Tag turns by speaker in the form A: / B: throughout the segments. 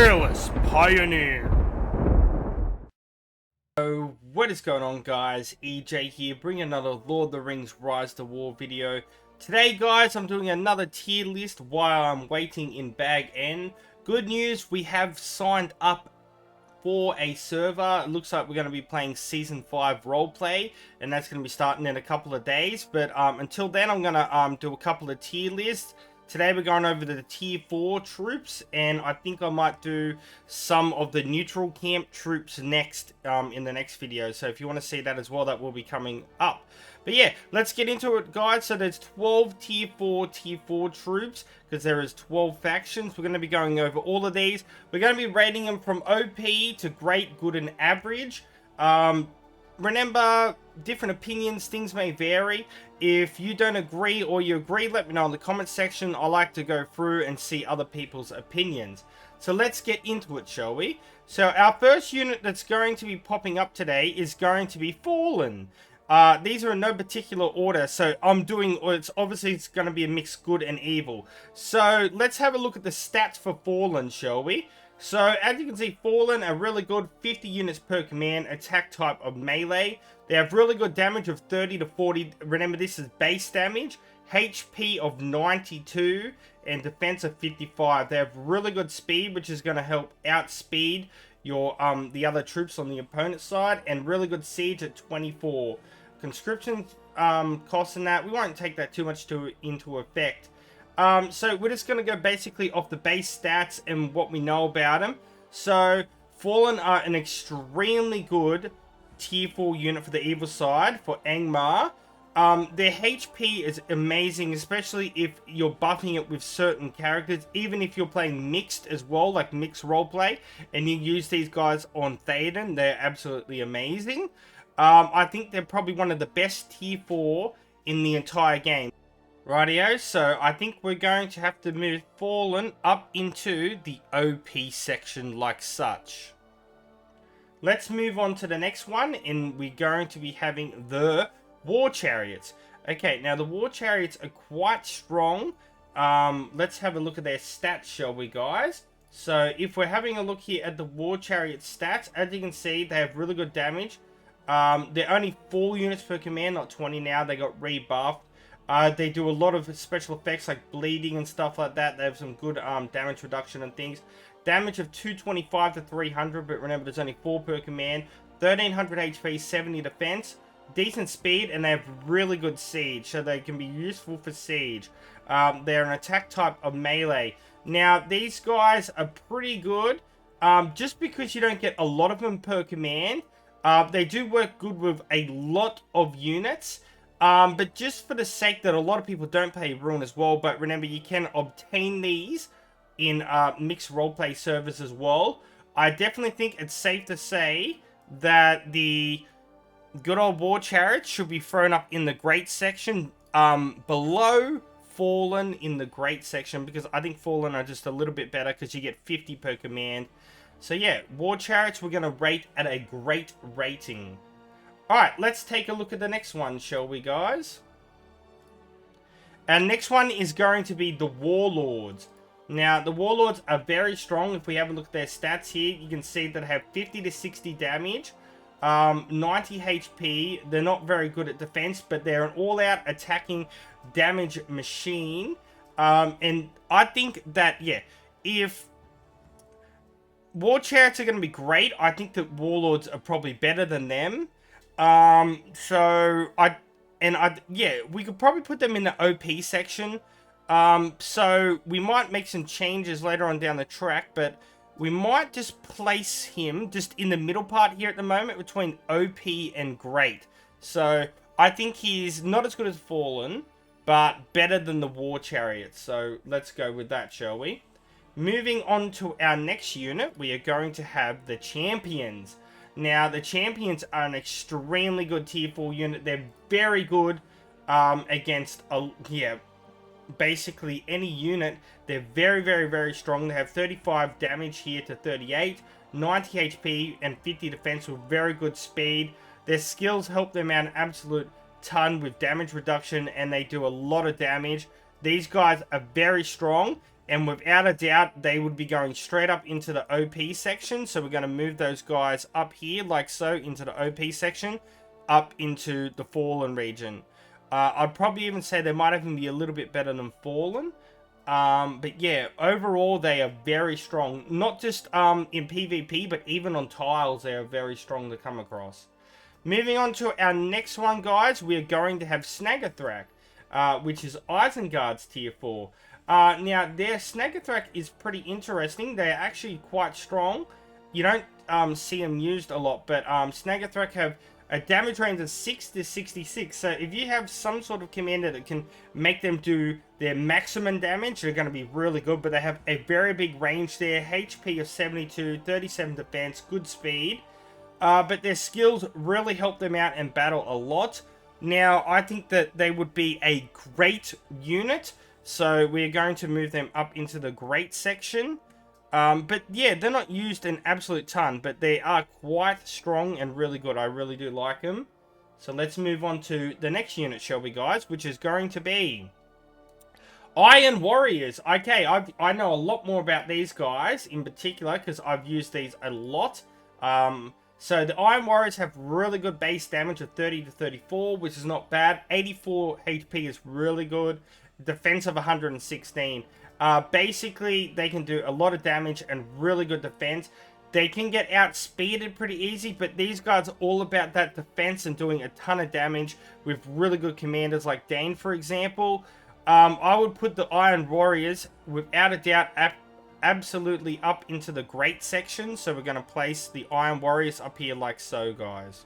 A: Fearless Pioneer. So what is going on, guys? EJ here, bringing another Lord of the Rings Rise to War video. Today, guys, I'm doing another tier list while I'm waiting in Bag N. Good news, we have signed up for a server. It looks like we're going to be playing Season 5 roleplay, and that's going to be starting in a couple of days. But until then, I'm going to do a couple of tier lists. Today we're going over the tier 4 troops, and I think I might do some of the neutral camp troops next in the next video. So if you want to see that as well, that will be coming up. But yeah, let's get into it, guys. So there's 12 tier 4 troops, because there is 12 factions. We're going to be going over all of these. We're going to be rating them from OP to great, good, and average. Remember, different opinions, things may vary. If you don't agree or you agree, let me know in the comment section. I like to go through and see other people's opinions. So let's get into it, shall we? So our first unit that's going to be popping up today is going to be Fallen. These are in no particular order, so I'm doing, it's going to be a mixed good and evil. So let's have a look at the stats for Fallen, shall we? So, as you can see, Fallen are really good, 50 units per command, attack type of melee. They have really good damage of 30 to 40, remember this is base damage, HP of 92, and defense of 55. They have really good speed, which is going to help outspeed your the other troops on the opponent's side, and really good siege at 24. Conscription cost in that, we won't take that too much into effect. So we're just going to go basically off the base stats and what we know about them. So Fallen are an extremely good tier 4 unit for the evil side for Angmar. Their HP is amazing, especially if you're buffing it with certain characters. Even if you're playing mixed as well, like mixed roleplay, and you use these guys on Theoden, they're absolutely amazing. I think they're probably one of the best tier 4 in the entire game. Rightio, so I think we're going to have to move Fallen up into the OP section like such. Let's move on to the next one, and we're going to be having the War Chariots. Okay, now the War Chariots are quite strong. Let's have a look at their stats, shall we, guys? So if we're having a look here at the War Chariot stats, as you can see, they have really good damage. They're only 4 units per command, not 20 now. They got rebuffed. They do a lot of special effects like bleeding and stuff like that. They have some good damage reduction and things. Damage of 225 to 300, but remember there's only 4 per command. 1300 HP, 70 defense. Decent speed, and they have really good siege, so they can be useful for siege. They're an attack type of melee. Now, these guys are pretty good. Just because you don't get a lot of them per command, they do work good with a lot of units. But just for the sake that a lot of people don't pay Ruin as well, but remember you can obtain these in mixed roleplay servers as well. I definitely think it's safe to say that the good old War Chariots should be thrown up in the Great section, below Fallen in the Great section, because I think Fallen are just a little bit better because you get 50 per command. So yeah, War Chariots we're going to rate at a great rating. Alright, let's take a look at the next one, shall we, guys? Our next one is going to be the Warlords. Now, the Warlords are very strong. If we have a look at their stats here, you can see that they have 50 to 60 damage, 90 HP. They're not very good at defense, but they're an all-out attacking damage machine. And I think that, yeah, if War Chariots are going to be great, I think that Warlords are probably better than them. Yeah, we could probably put them in the OP section. So we might make some changes later on down the track, but we might just place him just in the middle part here at the moment between OP and Great. So I think he's not as good as Fallen, but better than the War Chariots. So let's go with that, shall we? Moving on to our next unit, we are going to have the Champions. Now, the Champions are an extremely good tier 4 unit. They're very good against, basically any unit. They're very, very, very strong. They have 35 damage here to 38, 90 HP, and 50 defense with very good speed. Their skills help them out an absolute ton with damage reduction, and they do a lot of damage. These guys are very strong, And without a doubt, they would be going straight up into the OP section. So we're going to move those guys up here, like so, into the OP section, up into the Fallen region. I'd probably even say they might even be a little bit better than Fallen. But yeah, overall, they are very strong. Not just in PvP, but even on tiles, they are very strong to come across. Moving on to our next one, guys, we're going to have SNAGA THRAK, which is Isengard's tier 4. Now, their SNAGA THRAK is pretty interesting. They're actually quite strong. You don't see them used a lot, but SNAGA THRAK have a damage range of 6 to 66. So if you have some sort of commander that can make them do their maximum damage, they're going to be really good. But they have a very big range there. HP of 72, 37 defense, good speed. But their skills really help them out in battle a lot. Now, I think that they would be a great unit. So we're going to move them up into the great section. But yeah, they're not used an absolute ton, but they are quite strong and really good. I really do like them. So let's move on to the next unit, shall we, guys? Which is going to be Iron Warriors. Okay, I know a lot more about these guys in particular because I've used these a lot. So the Iron Warriors have really good base damage of 30 to 34, which is not bad. 84 HP is really good. Defense of 116. Basically, they can do a lot of damage and really good defense. They can get outspeeded pretty easy, but these guys are all about that defense and doing a ton of damage with really good commanders like Dane, for example. I would put the Iron Warriors, without a doubt, absolutely up into the great section. So we're going to place the Iron Warriors up here like so, guys.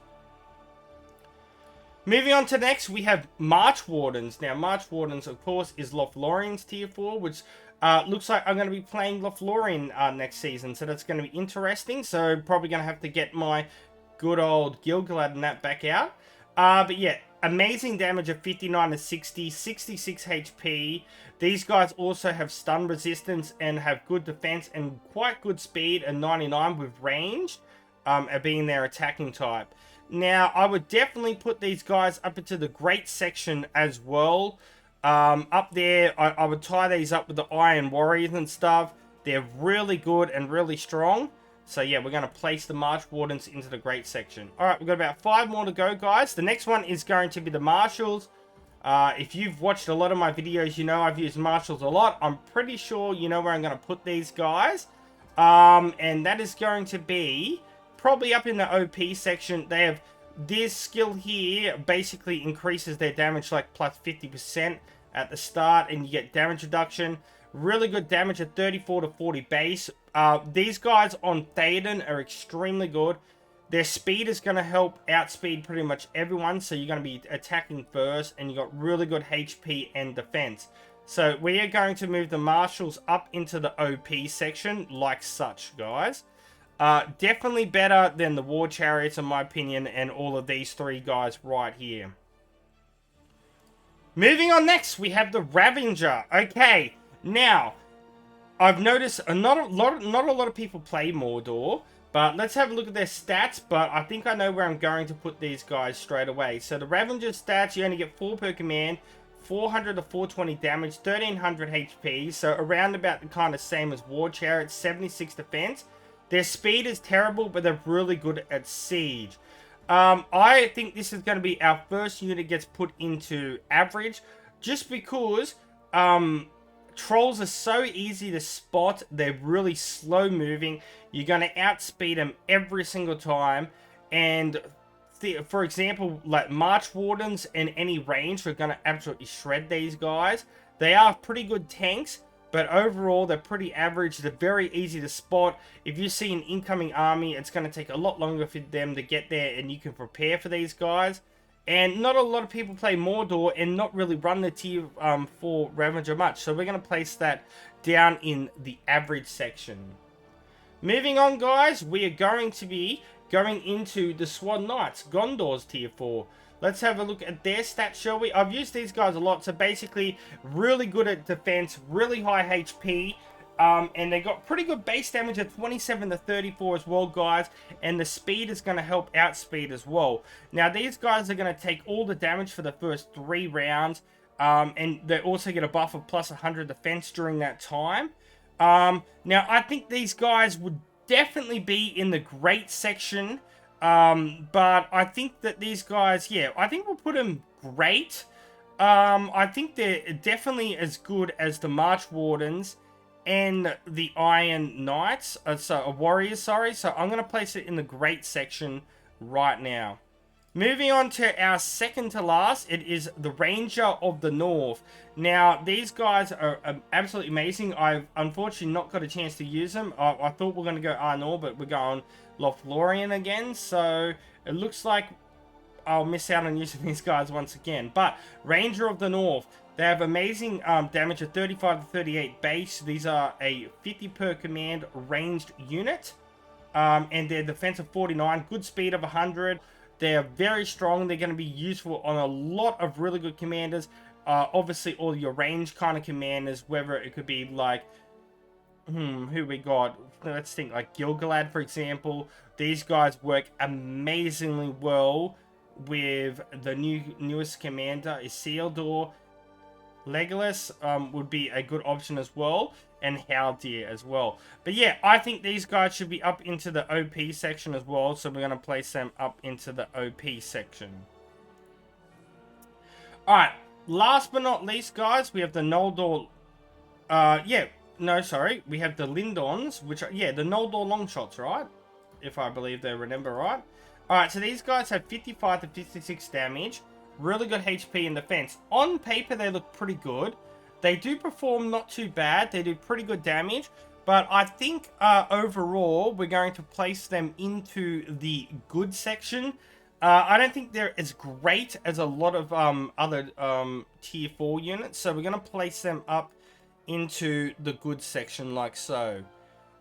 A: Moving on to next, we have March Wardens. Now, March Wardens, of course, is Lothlorien's tier 4, which looks like I'm going to be playing Lothlorien next season, so that's going to be interesting. So, probably going to have to get my good old Gilgalad and that back out. But yeah, amazing damage of 59 to 60, 66 HP. These guys also have stun resistance and have good defense and quite good speed, and 99 with range, being their attacking type. Now, I would definitely put these guys up into the great section as well. Up there, I would tie these up with the Iron Warriors and stuff. They're really good and really strong. So yeah, we're going to place the March Wardens into the great section. Alright, we've got about 5 more to go, guys. The next one is going to be the Marshals. If you've watched a lot of my videos, you know I've used Marshals a lot. I'm pretty sure you know where I'm going to put these guys. And that is going to be probably up in the OP section. They have this skill here, basically increases their damage like plus 50% at the start, and you get damage reduction. Really good damage at 34 to 40 base. These guys on Theoden are extremely good. Their speed is going to help outspeed pretty much everyone, so you're going to be attacking first, and you got really good HP and defense. So we are going to move the Marshals up into the OP section like such, guys. Definitely better than the War Chariots, in my opinion, and all of these 3 guys right here. Moving on next, we have the Ravenger. Okay, now, I've noticed not a lot of people play Mordor, but let's have a look at their stats. But I think I know where I'm going to put these guys straight away. So the Ravenger stats, you only get 4 per command, 400 to 420 damage, 1300 HP, so around about the kind of same as War Chariots, 76 defense. Their speed is terrible, but they're really good at siege. I think this is going to be our first unit that gets put into average, just because trolls are so easy to spot. They're really slow moving. You're going to outspeed them every single time. And for example, like March Wardens in any range, we're going to absolutely shred these guys. They are pretty good tanks, but overall, they're pretty average. They're very easy to spot. If you see an incoming army, it's going to take a lot longer for them to get there, and you can prepare for these guys. And not a lot of people play Mordor and not really run the tier 4 Ravager much. So we're going to place that down in the average section. Moving on, guys, we are going to be going into the Swan Knights, Gondor's tier 4. Let's have a look at their stats, shall we? I've used these guys a lot, so basically really good at defense, really high HP, and they got pretty good base damage at 27 to 34 as well, guys, and the speed is going to help outspeed as well. Now, these guys are going to take all the damage for the first 3 rounds. And they also get a buff of plus 100 defense during that time. Now, I think these guys would definitely be in the great section. But I think that these guys, yeah, I think we'll put them great. I think they're definitely as good as the March Wardens and the Iron Knights. Warriors, sorry. So I'm going to place it in the great section right now. Moving on to our second to last, it is the Ranger of the North. Now, these guys are absolutely amazing. I've unfortunately not got a chance to use them. I thought we were going to go Arnor, but we're going Lothlorien again. So, it looks like I'll miss out on using these guys once again. But, Ranger of the North, they have amazing damage of 35 to 38 base. These are a 50 per command ranged unit. And their defense of 49, good speed of 100. They're very strong. They're going to be useful on a lot of really good commanders. Obviously, all your range kind of commanders, whether it could be like, who we got? Let's think like Gilgalad, for example. These guys work amazingly well with the newest commander, Isildur. Legolas would be a good option as well, and Haldir as well. But yeah, I think these guys should be up into the OP section as well, so we're going to place them up into the OP section. Alright, last but not least, guys, we have the Noldor... we have the Lindons, which are, the Noldor Longshots, right? If I believe they remember right. Alright, so these guys have 55 to 56 damage. Really good HP and defense. On paper, they look pretty good. They do perform not too bad. They do pretty good damage. But I think overall, we're going to place them into the good section. I don't think they're as great as a lot of other tier 4 units. So we're going to place them up into the good section like so.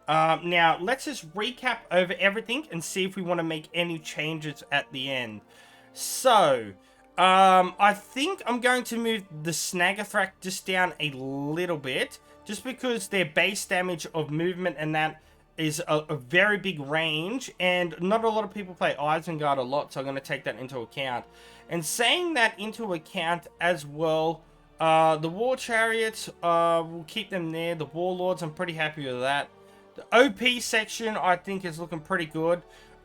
A: Now, let's just recap over everything and see if we want to make any changes at the end. So... I think I'm going to move the SNAGA THRAK just down a little bit, just because their base damage of movement and that is a very big range, and not a lot of people play Isengard a lot, so I'm going to take that into account. And saying that into account as well, the War Chariots, we'll keep them there. The Warlords, I'm pretty happy with that. The OP section, I think, is looking pretty good.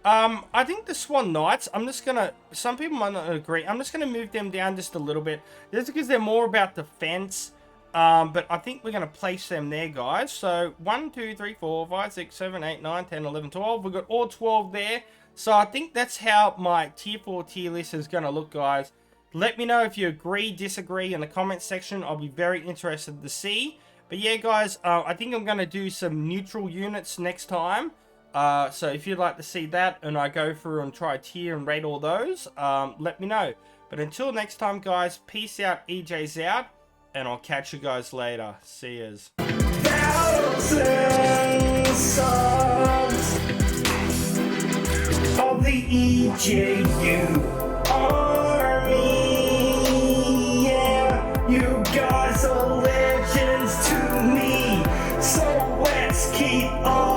A: I think the Swan Knights, I'm just gonna, some people might not agree, I'm just gonna move them down just a little bit, just because they're more about defense, but I think we're gonna place them there, guys. So, 1, 2, 3, 4, 5, 6, 7, 8, 9, 10, 11, 12, we've got all 12 there, so I think that's how my tier 4 tier list is gonna look, guys. Let me know if you agree, disagree in the comment section. I'll be very interested to see. But yeah, guys, I think I'm gonna do some neutral units next time. So if you'd like to see that and I go through and try tier and rate all those, let me know. But until next time, guys, peace out, EJ's out, and I'll catch you guys later. See yas. Thousands of the EJU army, yeah, you guys are legends to me, so let's keep on.